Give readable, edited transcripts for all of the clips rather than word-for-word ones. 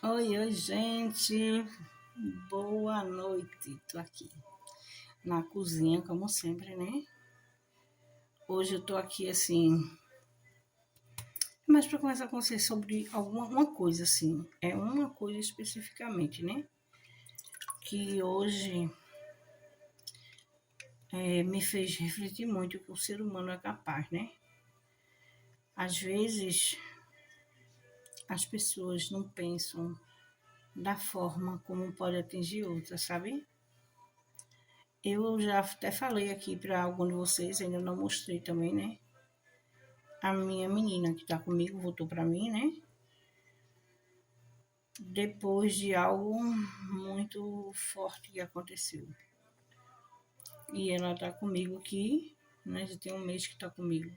Oi, oi, gente. Boa noite. Tô aqui na cozinha, como sempre, né? Hoje eu tô aqui assim, mas para conversar com vocês sobre alguma uma coisa assim, é uma coisa especificamente, né? Que hoje me fez refletir muito que o ser humano é capaz, né? Às vezes as pessoas não pensam da forma como pode atingir outras, sabe? Eu já até falei aqui para algum de vocês, ainda não mostrei também, né? A minha menina que tá comigo voltou para mim, né? Depois de algo muito forte que aconteceu. E ela tá comigo aqui, né? Já tem um mês que tá comigo.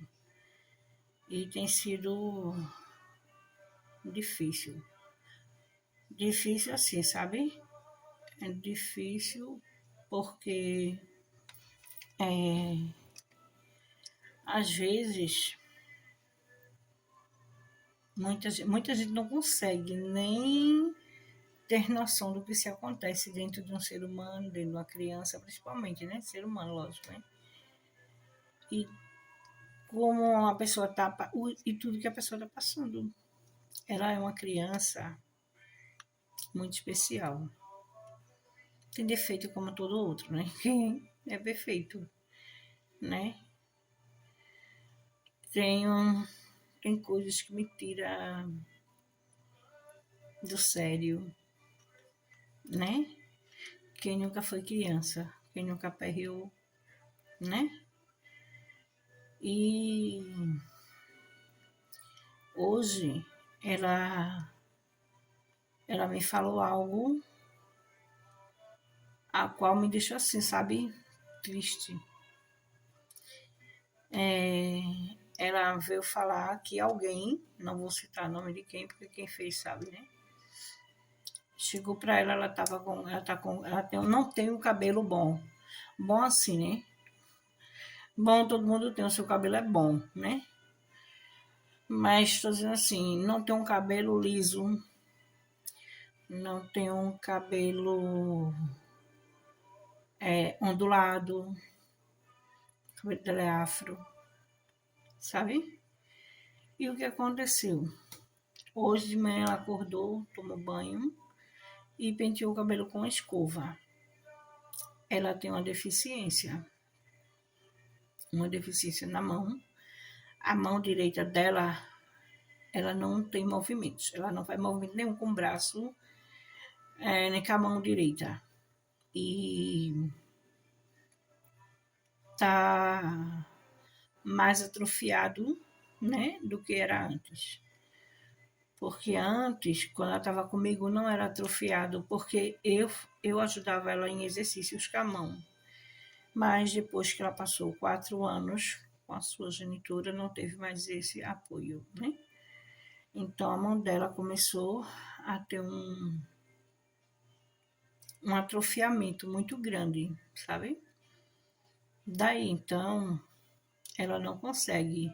E tem sido difícil. Difícil assim, sabe? É difícil porque às vezes muita gente não consegue nem ter noção do que se acontece dentro de um ser humano, dentro de uma criança, principalmente, né? Ser humano, lógico, né? E como a pessoa está e tudo que a pessoa está passando. Ela é uma criança muito especial. Tem defeito como todo outro, né? Quem é perfeito, né? Tem, tem coisas que me tiram do sério, né? Quem nunca foi criança, quem nunca perreou, né? E hoje ela me falou algo a qual me deixou assim, sabe? Triste. Ela veio falar que alguém, não vou citar o nome de quem, porque quem fez sabe, né? Chegou pra ela, ela tava com, ela tá com, ela tem, não tem um cabelo bom. Bom assim, né? Bom, todo mundo tem, o seu cabelo é bom, né? Mas estou dizendo assim, não tem um cabelo liso, não tem um cabelo ondulado, o cabelo dela é afro, sabe? E o que aconteceu? Hoje de manhã ela acordou, tomou banho e penteou o cabelo com escova. Ela tem uma deficiência na mão. A mão direita dela, ela não tem movimentos. Ela não faz movimento nenhum com o braço, nem com a mão direita. E tá mais atrofiado, né, do que era antes. Porque antes, quando ela estava comigo, não era atrofiado, porque eu ajudava ela em exercícios com a mão. Mas depois que ela passou 4 anos com a sua genitora, não teve mais esse apoio, né? Então a mão dela começou a ter um atrofiamento muito grande, sabe? Daí então ela não consegue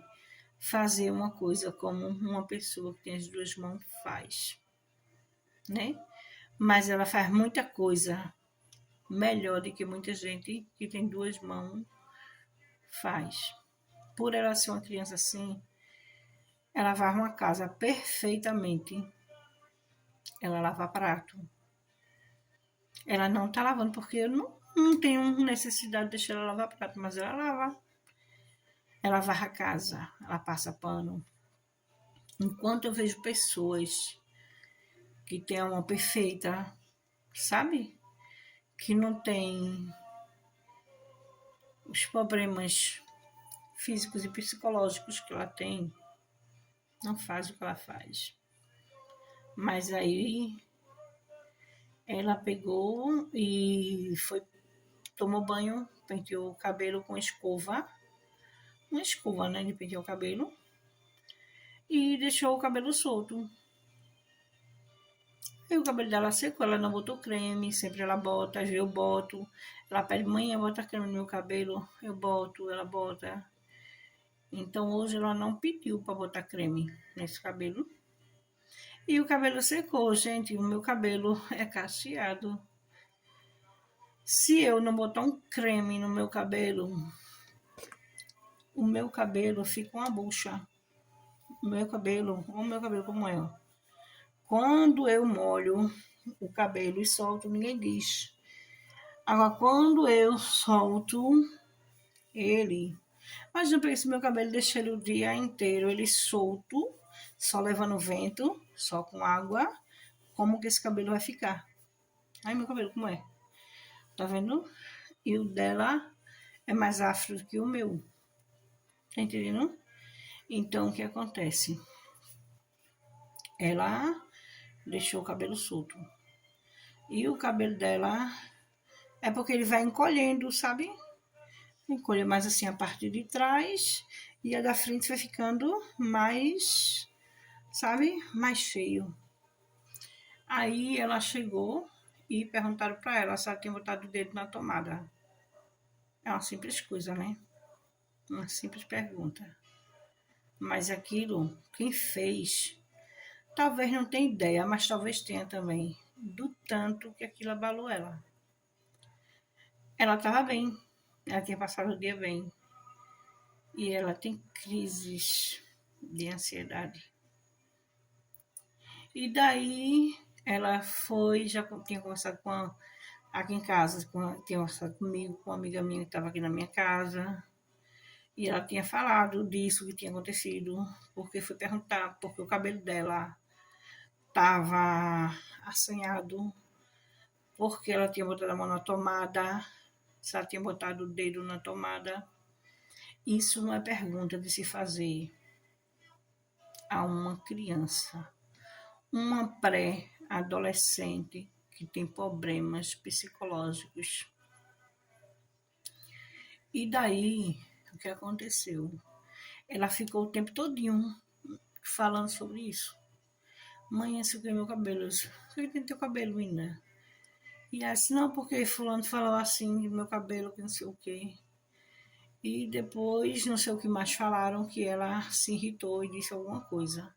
fazer uma coisa como uma pessoa que tem as duas mãos faz, né? Mas ela faz muita coisa melhor do que muita gente que tem duas mãos faz. Por ela ser uma criança assim, ela varre uma casa perfeitamente. Ela lava prato. Ela não tá lavando porque eu não tenho necessidade de deixar ela lavar prato, mas ela lava. Ela varre a casa, ela passa pano. Enquanto eu vejo pessoas que têm a mão perfeita, sabe? Que não tem os problemas físicos e psicológicos que ela tem, não faz o que ela faz. Mas aí ela pegou e tomou banho, penteou o cabelo com escova, uma escova, né, de pentear o cabelo, e deixou o cabelo solto. E o cabelo dela secou, ela não botou creme, sempre ela bota, às vezes eu boto. Ela pede, mãe, bota creme no meu cabelo, eu boto, ela bota. Então hoje ela não pediu para botar creme nesse cabelo. E o cabelo secou, gente. O meu cabelo é cacheado. Se eu não botar um creme no meu cabelo, o meu cabelo fica uma bucha. O meu cabelo como é. Quando eu molho o cabelo e solto, ninguém diz. Agora, quando eu solto ele, imagina para esse meu cabelo, deixa ele o dia inteiro, ele solto, só levando vento, só com água, como que esse cabelo vai ficar? Aí meu cabelo como é? Tá vendo? E o dela é mais afro do que o meu. Tá entendendo? Então, o que acontece? Ela deixou o cabelo solto. E o cabelo dela é porque ele vai encolhendo, sabe? Encolhe mais assim a parte de trás e a da frente vai ficando mais, sabe? Mais cheio. Aí ela chegou e perguntaram para ela se ela tinha botado o dedo na tomada. É uma simples coisa, né? Uma simples pergunta. Mas aquilo, quem fez, talvez não tenha ideia, mas talvez tenha também, do tanto que aquilo abalou ela. Ela estava bem, ela tinha passado o dia bem. E ela tem crises de ansiedade. E daí ela foi, já tinha conversado aqui em casa, tinha conversado comigo, com uma amiga minha que estava aqui na minha casa. E ela tinha falado disso que tinha acontecido, porque foi perguntar, porque o cabelo dela estava assanhado, porque ela tinha botado a mão na tomada, se ela tinha botado o dedo na tomada. Isso não é pergunta de se fazer a uma criança, uma pré-adolescente que tem problemas psicológicos. E daí, o que aconteceu? Ela ficou o tempo todinho falando sobre isso. Mãe, esse aqui é meu cabelo. Por que tem teu cabelo ainda? E ela disse, não, porque fulano falou assim do meu cabelo, que não sei o quê. E depois, não sei o que mais falaram, que ela se irritou e disse alguma coisa.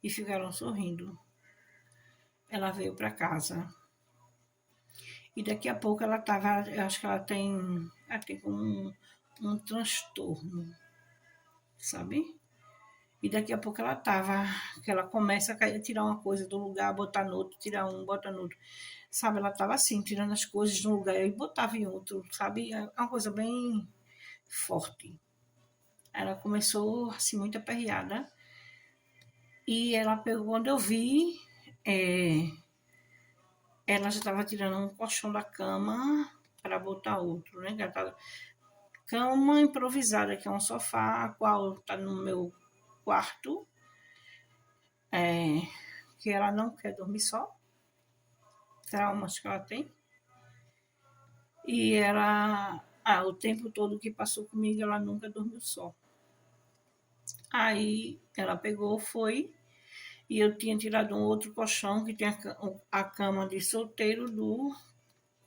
E ficaram sorrindo. Ela veio para casa. E daqui a pouco ela estava, eu acho que ela tem como um transtorno, sabe? E daqui a pouco ela estava, que ela começa a tirar uma coisa do lugar, botar no outro, tirar um, botar no outro. Sabe, ela estava assim, tirando as coisas de um lugar e botava em outro, sabe? É uma coisa bem forte. Ela começou assim, muito aperreada. E ela pegou, quando eu vi, é, ela já estava tirando um colchão da cama para botar outro, né? Ela tava, cama improvisada, que é um sofá, a qual está no meu quarto, é, que ela não quer dormir só, traumas que ela tem. E ela, o tempo todo que passou comigo, ela nunca dormiu só. Aí ela pegou, foi, e eu tinha tirado um outro colchão, que tem a cama de solteiro do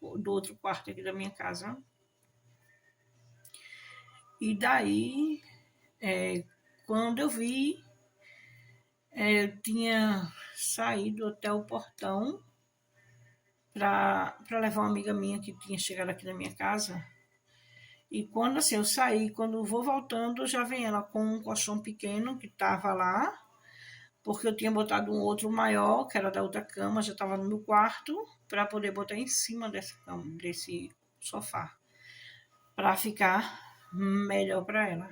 outro quarto aqui da minha casa. E daí, quando eu vi, eu tinha saído até o portão para levar uma amiga minha que tinha chegado aqui na minha casa. E quando assim eu saí, quando eu vou voltando, já vem ela com um colchão pequeno que estava lá, porque eu tinha botado um outro maior, que era da outra cama, já estava no meu quarto, para poder botar em cima dessa cama, desse sofá, para ficar melhor para ela.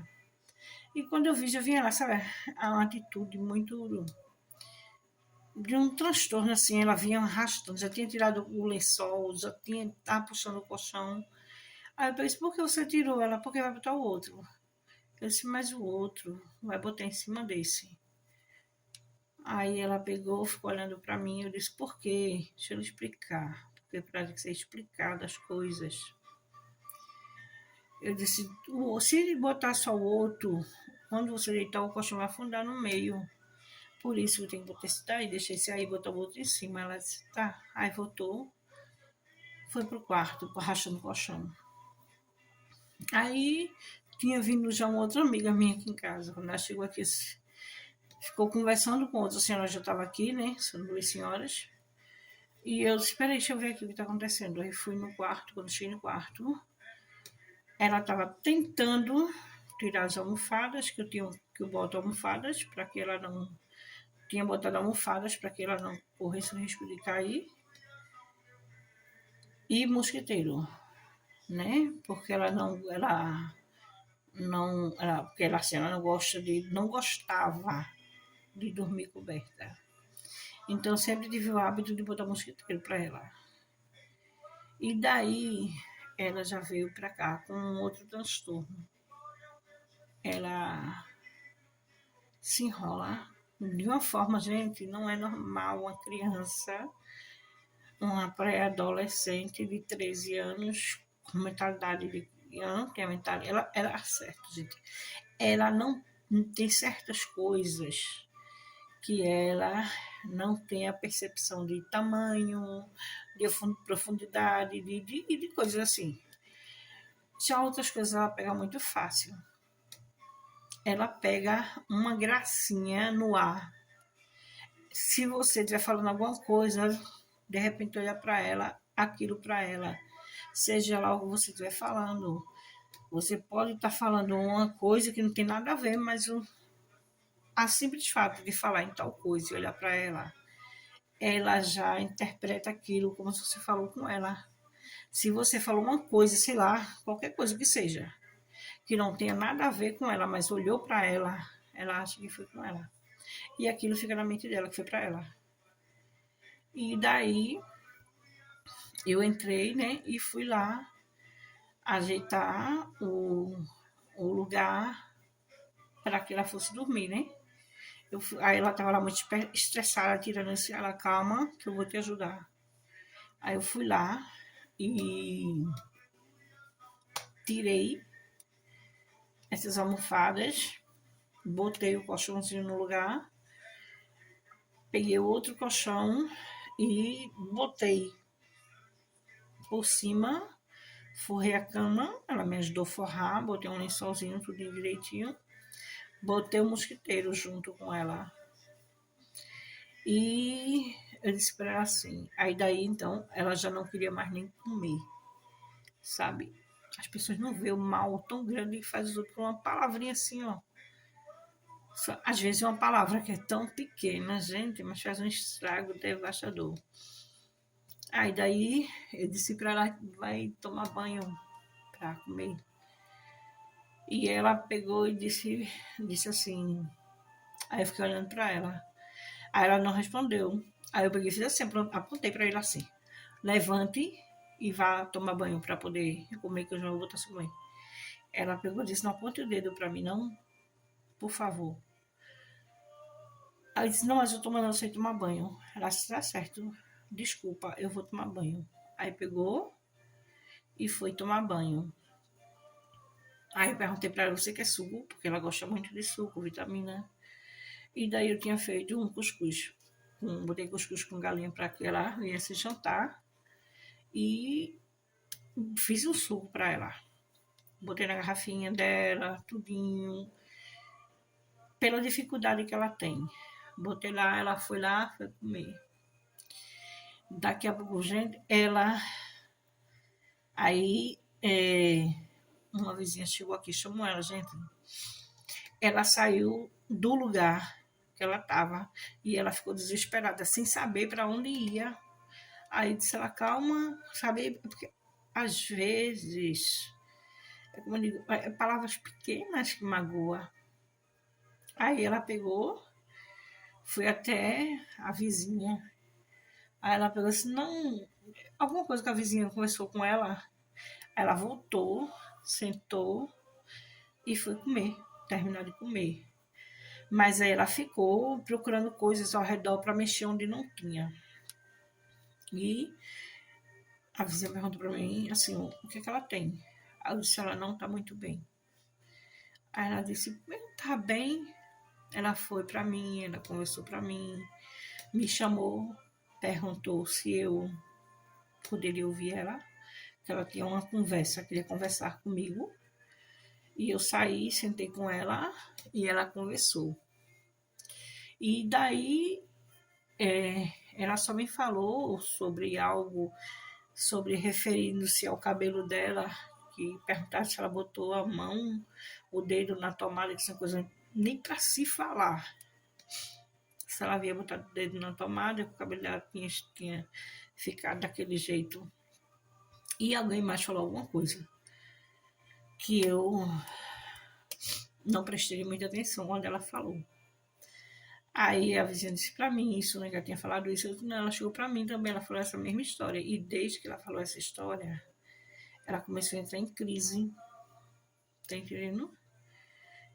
E quando eu vi, já vinha ela, sabe, uma atitude muito de um transtorno, assim, ela vinha arrastando, já tinha tirado o lençol, já tinha, estava puxando o colchão. Aí eu pensei, por que você tirou ela? Porque vai botar o outro. Eu disse, mas o outro vai botar em cima desse. Aí ela pegou, ficou olhando para mim, eu disse, por quê? Deixa eu lhe explicar. Porque para ser explicado as coisas. Eu disse, se botar só o outro, quando você deitar o colchão vai afundar no meio. Por isso eu tenho que botar esse daí, deixei esse aí, botar o outro em cima. Ela disse, tá. Aí voltou, foi pro quarto, rachando o colchão. Aí tinha vindo já uma outra amiga minha aqui em casa. Quando ela chegou aqui, ficou conversando com outra senhora, já estava aqui, né? São duas senhoras. E eu disse, espera aí, deixa eu ver aqui o que está acontecendo. Aí fui no quarto, quando cheguei no quarto, ela estava tentando tirar as almofadas, que eu boto almofadas, para que ela não... Tinha botado almofadas para que ela não corresse o risco de cair. E mosquiteiro, né? Porque porque ela, assim, ela não gostava de dormir coberta. Então eu sempre tive o hábito de botar mosquiteiro para ela. E daí ela já veio para cá com um outro transtorno. Ela se enrola de uma forma, gente, não é normal uma criança, uma pré-adolescente de 13 anos, com mentalidade de criança, tem a mentalidade, ela acerta, gente. Ela não tem certas coisas que ela não tem a percepção de tamanho, de profundidade, de coisas assim. Já outras coisas ela pega muito fácil. Ela pega uma gracinha no ar. Se você estiver falando alguma coisa, de repente olha para ela, aquilo para ela. Seja lá o que você estiver falando. Você pode estar falando uma coisa que não tem nada a ver, mas a simples fato de falar em tal coisa e olhar para ela, ela já interpreta aquilo como se você falou com ela. Se você falou uma coisa, sei lá, qualquer coisa que seja, que não tenha nada a ver com ela, mas olhou para ela, ela acha que foi com ela. E aquilo fica na mente dela, que foi para ela. E daí eu entrei, né, e fui lá ajeitar o lugar para que ela fosse dormir, né? Aí ela estava lá muito estressada, tirando esse, ela, calma, que eu vou te ajudar. Aí eu fui lá e tirei essas almofadas, botei o colchãozinho no lugar, peguei o outro colchão e botei por cima, forrei a cama, ela me ajudou a forrar, botei um lençolzinho, tudo direitinho, botei o mosquiteiro junto com ela. E eu disse para ela assim, aí daí então ela já não queria mais nem comer, sabe? As pessoas não vê o mal tão grande que faz os outros com uma palavrinha assim, ó. Às vezes é uma palavra que é tão pequena, gente, mas faz um estrago devastador. Aí daí eu disse para ela, vai tomar banho para comer. E ela pegou e disse assim, aí eu fiquei olhando para ela. Aí ela não respondeu. Aí eu peguei e fiz assim, apontei para ele assim, levante e vá tomar banho para poder comer, que eu já vou botar seu banho. Ela pegou e disse, não aponte o dedo para mim não, por favor. Aí eu disse, não, mas eu tô mandando você tomar banho. Ela disse, tá certo, desculpa, eu vou tomar banho. Aí pegou e foi tomar banho. Aí eu perguntei para ela, você quer suco? Porque ela gosta muito de suco, vitamina. E daí eu tinha feito um cuscuz. Botei cuscuz com galinha para que ela viesse jantar. E fiz um suco para ela. Botei na garrafinha dela, tudinho. Pela dificuldade que ela tem. Botei lá, ela foi comer. Daqui a pouco, gente, ela... Aí, uma vizinha chegou aqui, chamou ela, gente. Ela saiu do lugar que ela estava e ela ficou desesperada, sem saber para onde ia. Aí disse ela, calma, sabe? Porque às vezes, como eu digo, palavras pequenas que magoam. Aí ela pegou, foi até a vizinha. Aí ela pegou assim, não, alguma coisa que a vizinha conversou com ela. Ela voltou, sentou e foi comer, terminar de comer. Mas aí ela ficou procurando coisas ao redor para mexer onde não tinha. E a vizinha perguntou para mim, assim, o que ela tem? Aí eu disse, ela não está muito bem. Aí ela disse, tá bem. Ela foi para mim, ela conversou para mim, me chamou, perguntou se eu poderia ouvir ela, que ela tinha uma conversa, queria conversar comigo. E eu saí, sentei com ela e ela conversou. E daí ela só me falou sobre algo, sobre referindo-se ao cabelo dela, que perguntaram se ela botou a mão, o dedo na tomada, que são coisas nem para se falar. Se ela havia botado o dedo na tomada, que o cabelo dela tinha ficado daquele jeito. E alguém mais falou alguma coisa que eu não prestei muita atenção quando ela falou. Aí a vizinha disse pra mim isso, né? Já tinha falado isso. Ela chegou pra mim também, ela falou essa mesma história. E desde que ela falou essa história, ela começou a entrar em crise. Tá entendendo?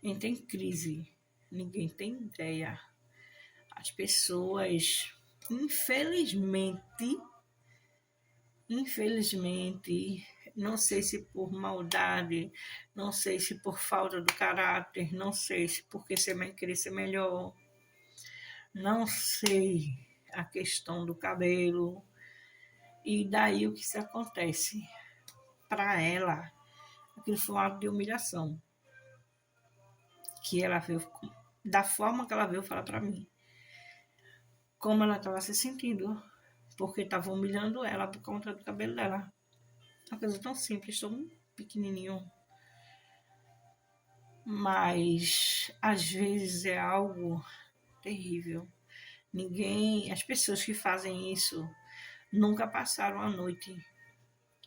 Entra em crise. Ninguém tem ideia. As pessoas, infelizmente, não sei se por maldade, não sei se por falta do caráter, não sei se porque querer ser melhor, não sei a questão do cabelo. E daí o que se acontece? Para ela, aquilo foi um ato de humilhação. Que ela veio, da forma que ela veio falar para mim. Como ela estava se sentindo. Porque estava humilhando ela por conta do cabelo dela. Uma coisa tão simples, tão pequenininho. Mas às vezes é algo terrível. As pessoas que fazem isso nunca passaram a noite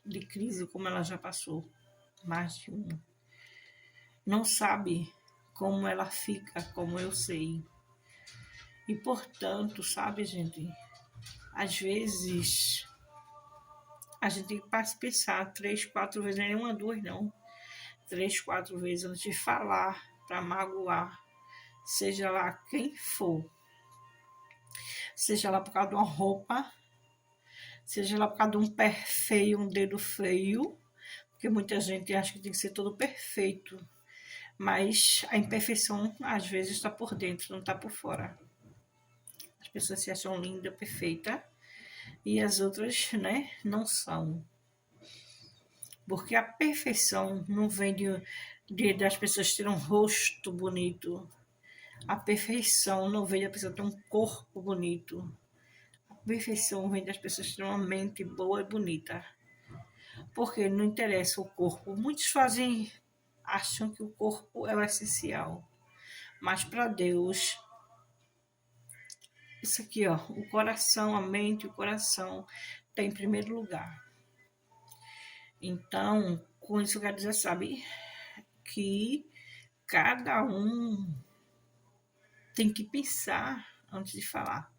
de crise como ela já passou, mais de uma. Não sabe como ela fica, como eu sei. E portanto, sabe, gente, às vezes a gente tem que pensar 3, 4 vezes, não é uma, duas, não. 3, 4 vezes antes de falar para magoar, seja lá quem for. Seja lá por causa de uma roupa, seja lá por causa de um pé feio, um dedo feio, porque muita gente acha que tem que ser todo perfeito, mas a imperfeição às vezes está por dentro, não está por fora. As pessoas se acham linda, perfeita, e as outras, né, não são. Porque a perfeição não vem das pessoas terem um rosto bonito. A perfeição não vem da pessoa ter um corpo bonito. A perfeição vem das pessoas terem uma mente boa e bonita. Porque não interessa o corpo. Muitos acham que o corpo é o essencial. Mas para Deus, isso aqui, ó, o coração, a mente e o coração está em primeiro lugar. Então, com isso eu quero dizer, sabe, que cada um tem que pensar antes de falar.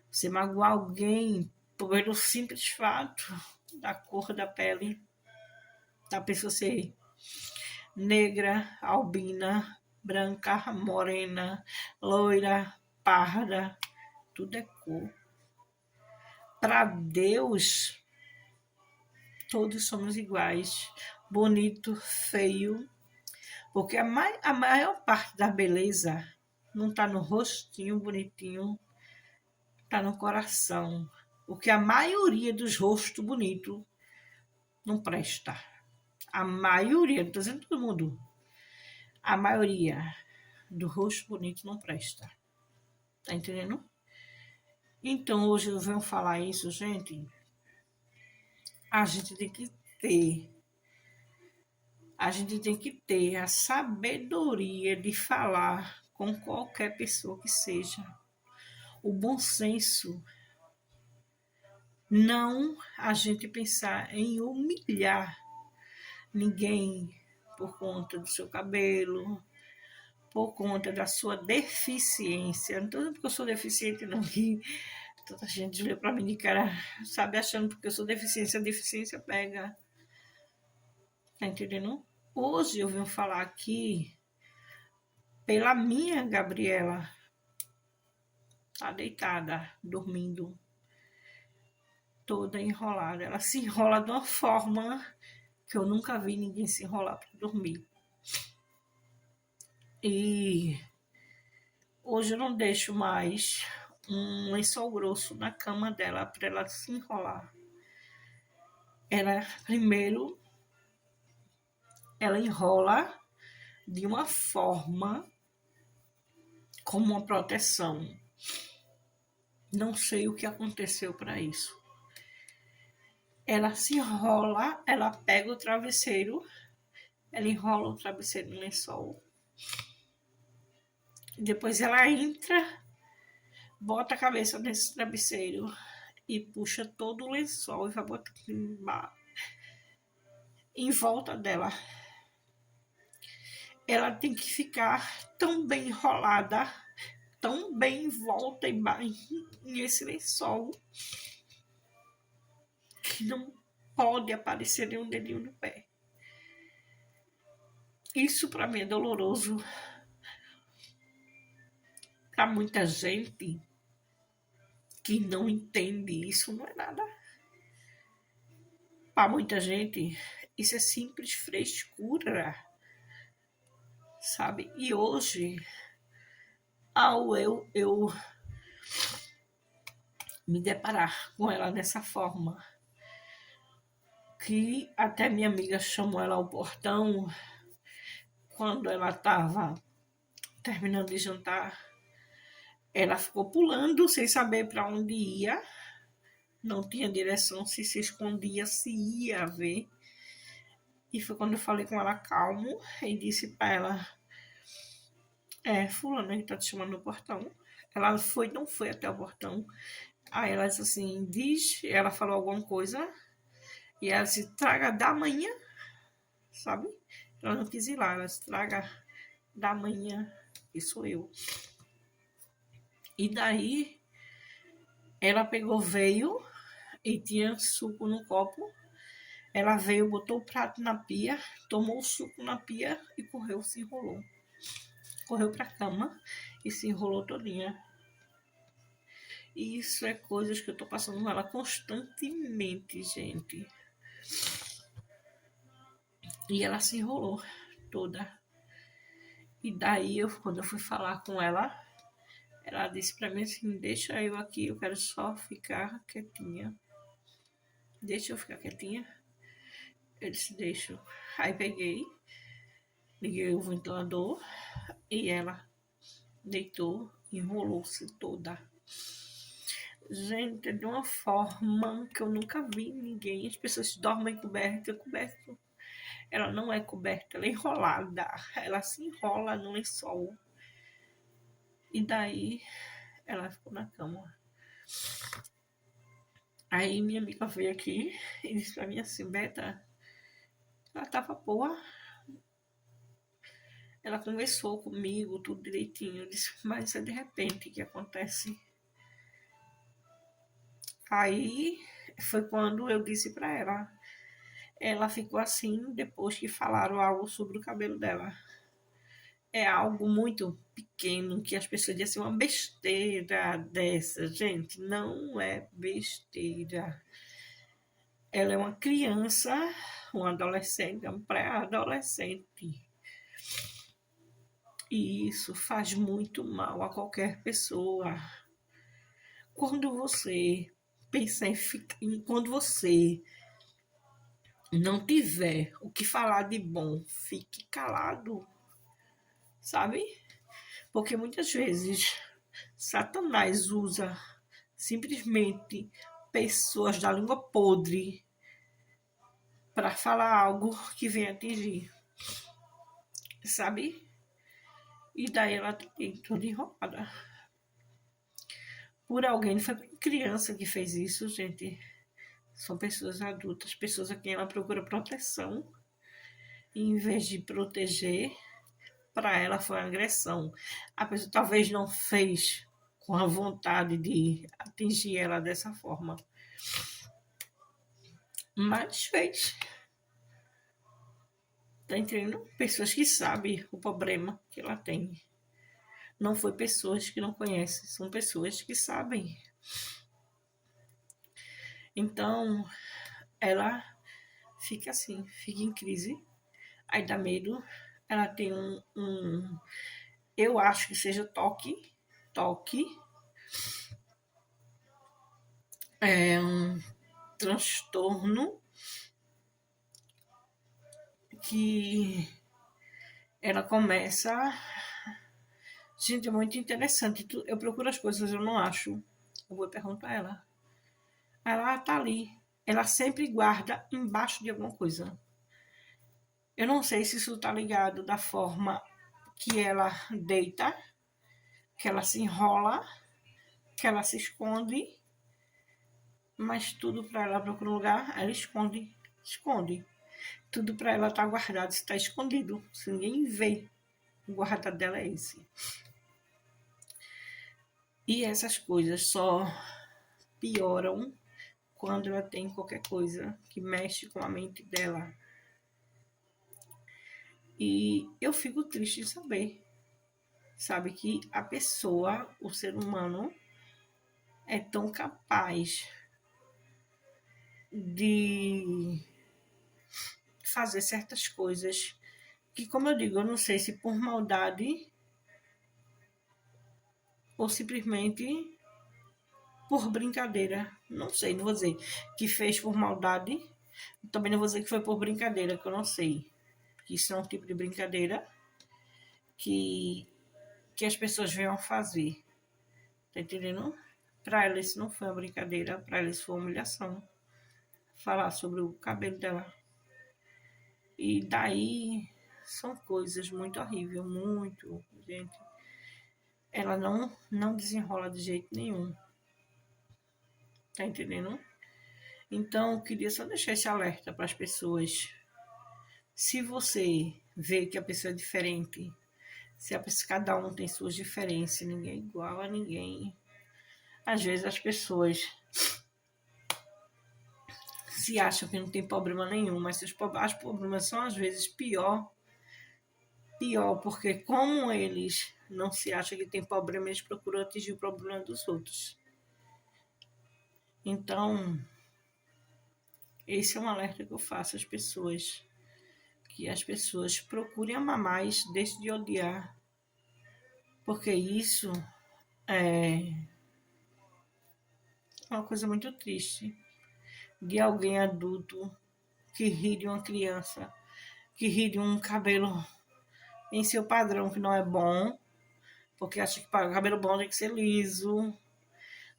Você magoar alguém pelo simples fato da cor da pele, da pessoa ser negra, albina, branca, morena, loira, parda, tudo é cor. Para Deus, todos somos iguais, bonito, feio, porque a maior parte da beleza não está no rostinho bonitinho, está no coração. Porque a maioria dos rostos bonitos não presta. A maioria, não estou dizendo todo mundo, a maioria do rosto bonito não presta. Tá entendendo? Então, hoje eu venho falar isso, gente. A gente tem que ter a sabedoria de falar com qualquer pessoa que seja. O bom senso. Não a gente pensar em humilhar ninguém por conta do seu cabelo, por conta da sua deficiência. Não estou dizendo porque eu sou deficiente, não. Que toda gente olha para mim de cara, sabe, achando porque eu sou deficiência, a deficiência pega. Tá entendendo? Hoje eu venho falar aqui pela minha Gabriela. Tá deitada, dormindo, toda enrolada. Ela se enrola de uma forma que eu nunca vi ninguém se enrolar para dormir. E hoje eu não deixo mais um lençol grosso na cama dela para ela se enrolar. Primeiro, ela enrola de uma forma como uma proteção. Não sei o que aconteceu para isso. Ela se enrola, ela pega o travesseiro, ela enrola o travesseiro no lençol. Depois ela entra, bota a cabeça nesse travesseiro e puxa todo o lençol e vai botar em volta dela. Ela tem que ficar tão bem enrolada, tão bem em volta nesse lençol, que não pode aparecer nenhum dedinho no pé. Isso para mim é doloroso. Para muita gente que não entende isso, não é nada. Para muita gente, isso é simples frescura, sabe? E hoje, ao eu me deparar com ela dessa forma, que até minha amiga chamou ela ao portão quando ela estava terminando de jantar. Ela ficou pulando sem saber para onde ia, não tinha direção, se escondia, se ia ver. E foi quando eu falei com ela calmo e disse para ela: fulano, ele tá te chamando no portão. Ela não foi até o portão. Aí ela disse assim, ela falou alguma coisa, e ela disse, traga da manhã, sabe? Ela não quis ir lá, ela disse, traga da manhã, que sou eu. E daí, ela pegou, veio, e tinha suco no copo. Ela veio, botou o prato na pia, tomou o suco na pia e correu, se enrolou. Correu pra cama e se enrolou todinha. E isso é coisas que eu tô passando com ela constantemente, gente. E ela se enrolou toda. E daí, quando eu fui falar com ela disse pra mim assim, deixa eu aqui, eu quero só ficar quietinha. Deixa eu ficar quietinha. Eu disse, deixa. Aí peguei, liguei o ventilador e ela deitou, enrolou-se toda. Gente, de uma forma que eu nunca vi ninguém. As pessoas dormem coberta. Ela não é coberta, ela é enrolada. Ela se enrola no lençol. E daí, ela ficou na cama. Aí minha amiga veio aqui e disse pra mim assim, Beta, ela tava boa. Ela conversou comigo, tudo direitinho. Eu disse, mas é de repente que acontece. Aí foi quando eu disse pra ela. Ela ficou assim depois que falaram algo sobre o cabelo dela. É algo muito pequeno que as pessoas dizem assim, uma besteira dessa. Gente, não é besteira. Ela é uma criança, uma adolescente, uma pré-adolescente. E isso faz muito mal a qualquer pessoa. Quando você pensa quando você não tiver o que falar de bom, fique calado, sabe? Porque muitas vezes Satanás usa simplesmente pessoas da língua podre para falar algo que vem atingir, sabe? E daí ela tem toda enrolada. Por alguém, não foi criança que fez isso, gente. São pessoas adultas, pessoas a quem ela procura proteção. E em vez de proteger, para ela foi uma agressão. A pessoa talvez não fez com a vontade de atingir ela dessa forma, mas fez. Tá entendendo? Pessoas que sabem o problema que ela tem. Não foi pessoas que não conhecem, são pessoas que sabem. Então, ela fica assim, fica em crise. Aí dá medo. Ela tem eu acho que seja toque. É um transtorno que ela começa Gente, é muito interessante. Eu procuro as coisas, eu não acho. Eu vou perguntar a ela. Ela tá ali. Ela sempre guarda embaixo de alguma coisa. Eu não sei se isso tá ligado da forma que ela deita, que ela se enrola, que ela se esconde, mas tudo para ela procura um lugar, ela esconde, esconde. Tudo para ela tá guardado, está escondido. Se ninguém vê, o guardado dela é esse. E essas coisas só pioram quando ela tem qualquer coisa que mexe com a mente dela. E eu fico triste em saber, sabe, que a pessoa, o ser humano, é tão capaz de fazer certas coisas que, como eu digo, eu não sei se por maldade ou simplesmente por brincadeira. Não sei, não vou dizer que fez por maldade, também não vou dizer que foi por brincadeira, que eu não sei. Que isso é um tipo de brincadeira que, que as pessoas venham fazer. Tá entendendo? Para ela isso não foi uma brincadeira, para ela isso foi uma humilhação. Falar sobre o cabelo dela. E daí são coisas muito horríveis, muito, gente. Ela não desenrola de jeito nenhum. Tá entendendo? Então, eu queria só deixar esse alerta para as pessoas. Se você vê que a pessoa é diferente, se a pessoa, cada um tem suas diferenças, ninguém é igual a ninguém. Às vezes as pessoas se acham que não tem problema nenhum, mas os problemas são às vezes pior, porque como eles não se acham que tem problema, eles procuram atingir o problema dos outros. Então, esse é um alerta que eu faço às pessoas, que as pessoas procurem amar mais, deixem de odiar, porque isso é uma coisa muito triste, de alguém adulto que ri de uma criança, que ri de um cabelo em seu padrão que não é bom, porque acha que cabelo bom tem que ser liso,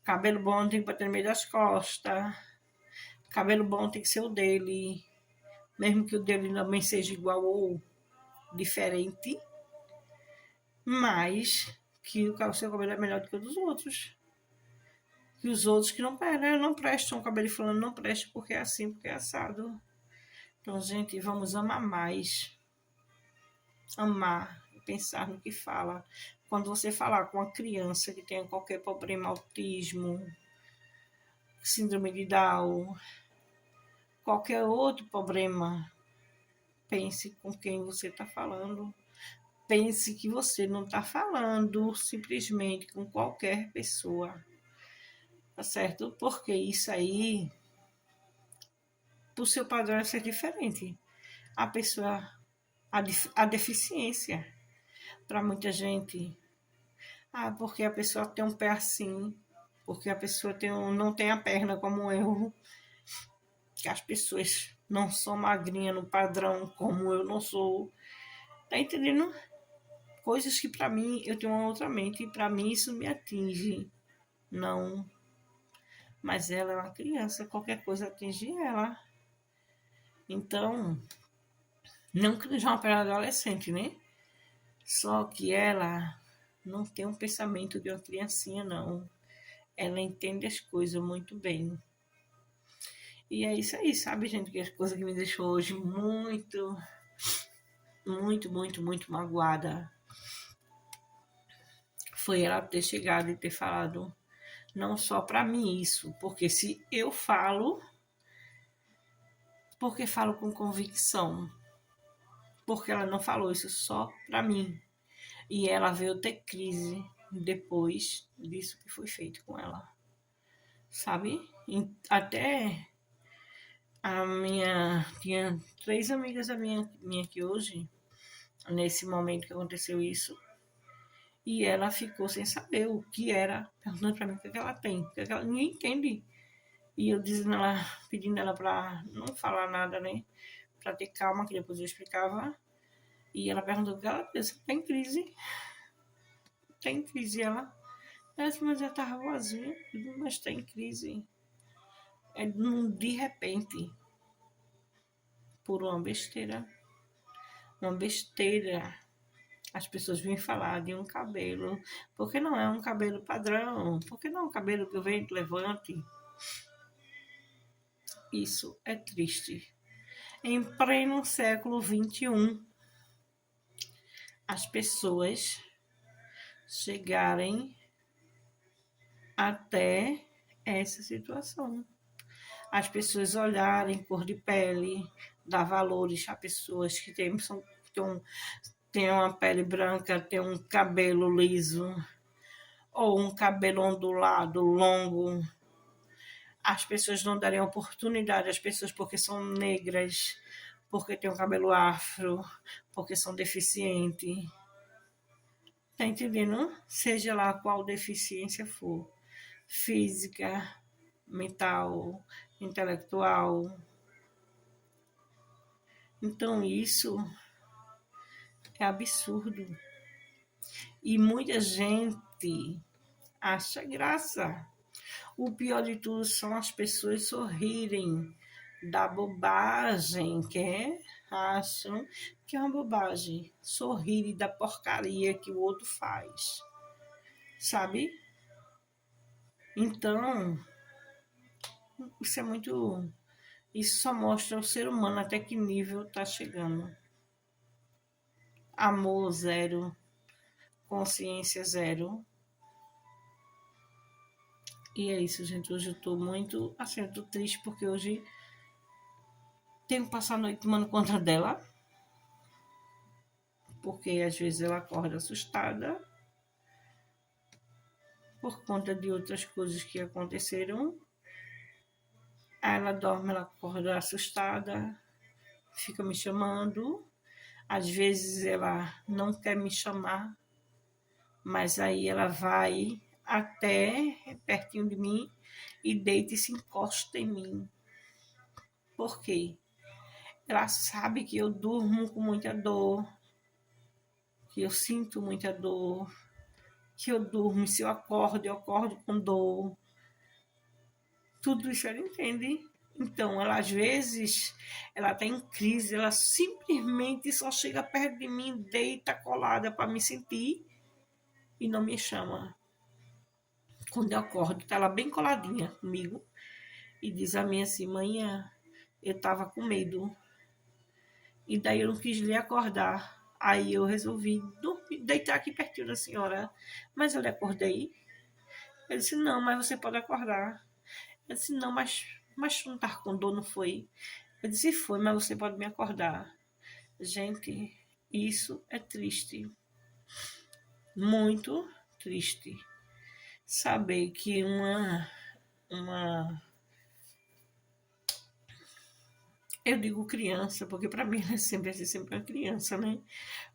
cabelo bom tem que bater no meio das costas, cabelo bom tem que ser o dele, mesmo que o dele também seja igual ou diferente, mas que o seu cabelo é melhor do que o dos outros. Que os outros que não prestam, o cabelo falando não presta porque é assim, porque é assado. Então, gente, vamos amar mais. Amar, pensar no que fala. Quando você falar com uma criança que tem qualquer problema, autismo, síndrome de Down, qualquer outro problema, pense com quem você está falando. Pense que você não está falando simplesmente com qualquer pessoa, tá certo? Porque isso aí, o seu padrão é ser diferente. A pessoa, a deficiência, para muita gente, porque a pessoa tem um pé assim, porque a pessoa não tem a perna como eu, que as pessoas não são magrinhas no padrão como eu não sou. Tá entendendo? Coisas que para mim eu tenho uma outra mente e para mim isso me atinge. Não. Mas ela é uma criança, qualquer coisa atinge ela. Então, não que já é uma pré-adolescente, né? Só que ela não tem um pensamento de uma criancinha, não. Ela entende as coisas muito bem. E é isso aí, sabe, gente? Que as coisas que me deixou hoje muito magoada foi ela ter chegado e ter falado não só para mim isso, porque se eu falo, porque falo com convicção, porque ela não falou isso só para mim. E ela veio ter crise depois disso que foi feito com ela, sabe? Até tinha 3 amigas da minha aqui hoje, nesse momento que aconteceu isso, e ela ficou sem saber o que era, perguntando para mim o que ela tem, o que ela ninguém entende. E eu dizendo ela, pedindo ela para não falar nada, né? Para ter calma, que depois eu explicava. E ela perguntou o que ela tem, você tá em crise. tá em crise. Ela disse, mas eu tava boazinha, mas tá em crise. É de repente, por uma besteira. Uma besteira. As pessoas vêm falar de um cabelo, porque não é um cabelo padrão, porque não é um cabelo que o vento levante. Isso é triste. Em pleno século XXI, as pessoas chegarem até essa situação. As pessoas olharem cor de pele, dar valores a pessoas que têm uma pele branca, têm um cabelo liso, ou um cabelo ondulado, longo. As pessoas não darem oportunidade às pessoas porque são negras, porque têm um cabelo afro, porque são deficientes. Tá entendendo? Seja lá qual deficiência for, física, mental, intelectual. Então isso é absurdo. E muita gente acha graça. O pior de tudo são as pessoas sorrirem da bobagem acham que é uma bobagem. Sorrirem da porcaria que o outro faz. Sabe? Então, isso é muito. Isso só mostra o ser humano até que nível está chegando. Amor zero, consciência zero. E é isso, gente. Hoje eu tô muito, assim, eu tô triste porque hoje tenho que passar a noite tomando conta dela. Porque às vezes ela acorda assustada por conta de outras coisas que aconteceram. Aí ela dorme, ela acorda assustada, fica me chamando. Às vezes ela não quer me chamar, mas aí ela vai até pertinho de mim e deita e se encosta em mim. Por quê? Ela sabe que eu durmo com muita dor, que eu sinto muita dor, que eu durmo e se eu acordo com dor. Tudo isso ela entende. Então, ela às vezes, ela está em crise, ela simplesmente só chega perto de mim, deita colada para me sentir e não me chama. Quando eu acordo, está ela bem coladinha comigo e diz a mim assim, manhã, eu estava com medo. E daí eu não quis lhe acordar. Aí eu resolvi dormir, deitar aqui pertinho da senhora. Mas eu lhe acordei. Ele disse, não, mas você pode acordar. Eu disse, não, mas não tá com dor, não foi? Eu disse, foi, mas você pode me acordar. Gente, isso é triste. Muito triste. Saber que uma eu digo criança, porque para mim ela é sempre uma criança, né?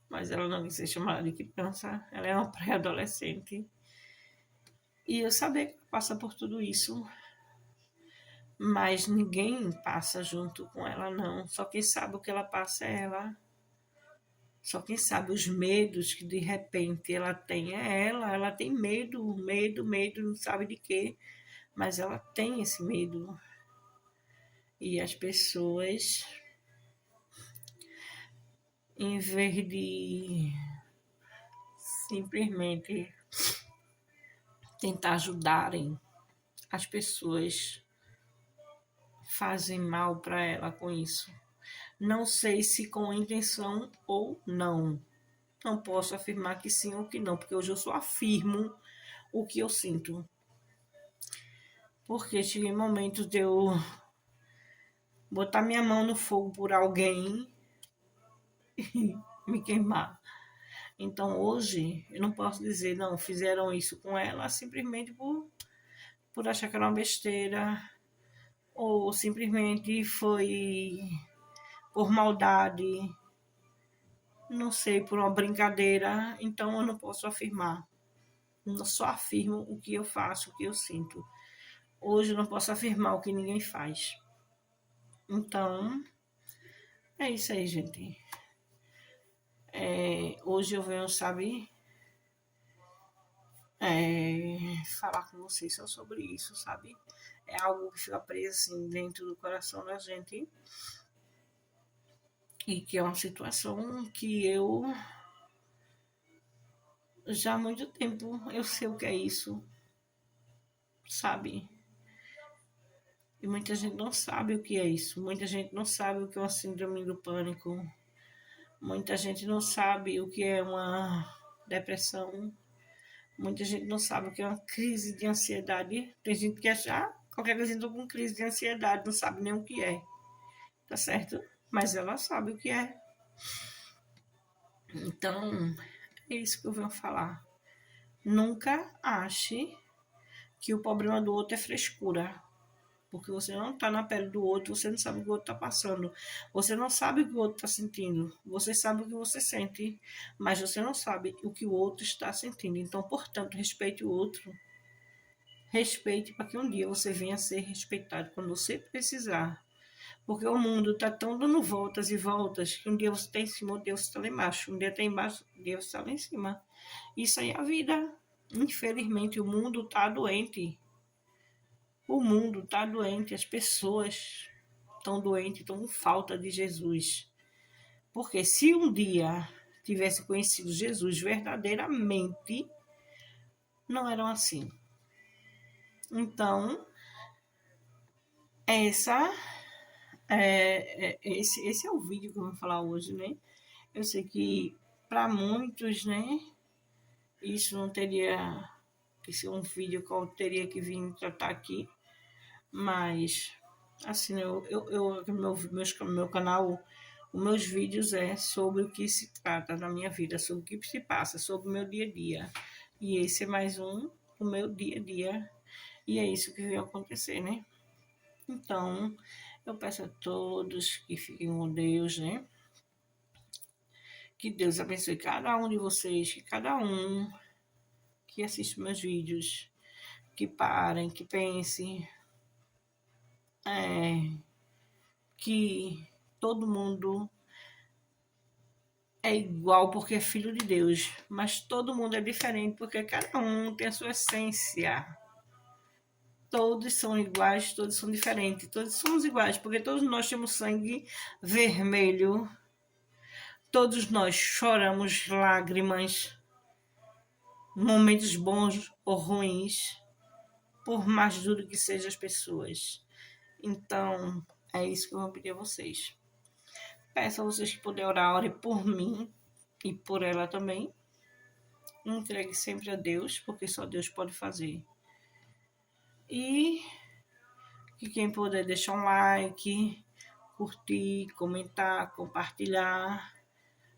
Mas ela não quis ser chamada de criança, ela é uma pré-adolescente. E eu saber que ela passa por tudo isso, mas ninguém passa junto com ela, não. Só quem sabe o que ela passa é ela. Só quem sabe os medos que de repente ela tem é ela. Ela tem medo, não sabe de quê, mas ela tem esse medo. E as pessoas, em vez de simplesmente tentar ajudarem, as pessoas fazem mal para ela com isso. Não sei se com intenção ou não. Não posso afirmar que sim ou que não, porque hoje eu só afirmo o que eu sinto. Porque cheguei momentos de eu botar minha mão no fogo por alguém e me queimar. Então hoje eu não posso dizer, não, fizeram isso com ela simplesmente por achar que era uma besteira, ou simplesmente foi por maldade, não sei, por uma brincadeira. Então eu não posso afirmar. Eu só afirmo o que eu faço, o que eu sinto. Hoje eu não posso afirmar o que ninguém faz. Então, é isso aí, gente. Hoje eu venho, sabe, falar com vocês só sobre isso, sabe? É algo que fica preso assim dentro do coração da gente e que é uma situação que eu já há muito tempo eu sei o que é isso, sabe? E muita gente não sabe o que é isso, muita gente não sabe o que é uma síndrome do pânico, muita gente não sabe o que é uma depressão, muita gente não sabe o que é uma crise de ansiedade. Tem gente que acha, qualquer coisa estou com crise de ansiedade, não sabe nem o que é, tá certo? Mas ela sabe o que é. Então, é isso que eu venho falar. Nunca ache que o problema do outro é frescura. Porque você não está na pele do outro, você não sabe o que o outro está passando. Você não sabe o que o outro está sentindo. Você sabe o que você sente, mas você não sabe o que o outro está sentindo. Então, portanto, respeite o outro. Respeite para que um dia você venha a ser respeitado quando você precisar. Porque o mundo está tão dando voltas e voltas que um dia você está em cima, outro dia você está lá embaixo. Um dia está embaixo, outro dia você está lá em cima. Isso aí é a vida. Infelizmente, o mundo está doente. O mundo está doente, as pessoas estão doentes, estão com falta de Jesus. Porque se um dia tivesse conhecido Jesus verdadeiramente, não eram assim. Então, esse é o vídeo que eu vou falar hoje, né? Eu sei que para muitos, né, isso não teria que ser um vídeo que eu teria que vir tratar aqui, mas assim, meu canal, os meus vídeos é sobre o que se trata na minha vida, sobre o que se passa, sobre o meu dia a dia. E esse é mais um do meu dia a dia. E é isso que vai acontecer, né? Então, eu peço a todos que fiquem com Deus, né? Que Deus abençoe cada um de vocês, que cada um que assiste meus vídeos, que parem, que pensem, que todo mundo é igual porque é filho de Deus, mas todo mundo é diferente porque cada um tem a sua essência. Todos são iguais, todos são diferentes, todos somos iguais, porque todos nós temos sangue vermelho, todos nós choramos lágrimas, momentos bons ou ruins, por mais duro que sejam as pessoas. Então, é isso que eu vou pedir a vocês. Peço a vocês que puderem orar, ore por mim e por ela também. Entregue sempre a Deus, porque só Deus pode fazer. E que quem puder deixar um like, curtir, comentar, compartilhar,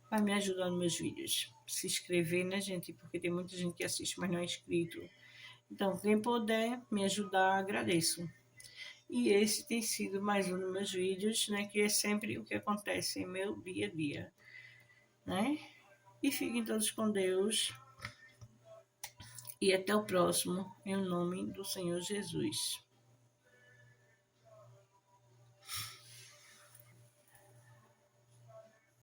vai me ajudar nos meus vídeos. Se inscrever, né, gente? Porque tem muita gente que assiste, mas não é inscrito. Então, quem puder me ajudar, agradeço. E esse tem sido mais um dos meus vídeos, né? Que é sempre o que acontece em meu dia a dia, né? E fiquem todos com Deus. E até o próximo, em nome do Senhor Jesus.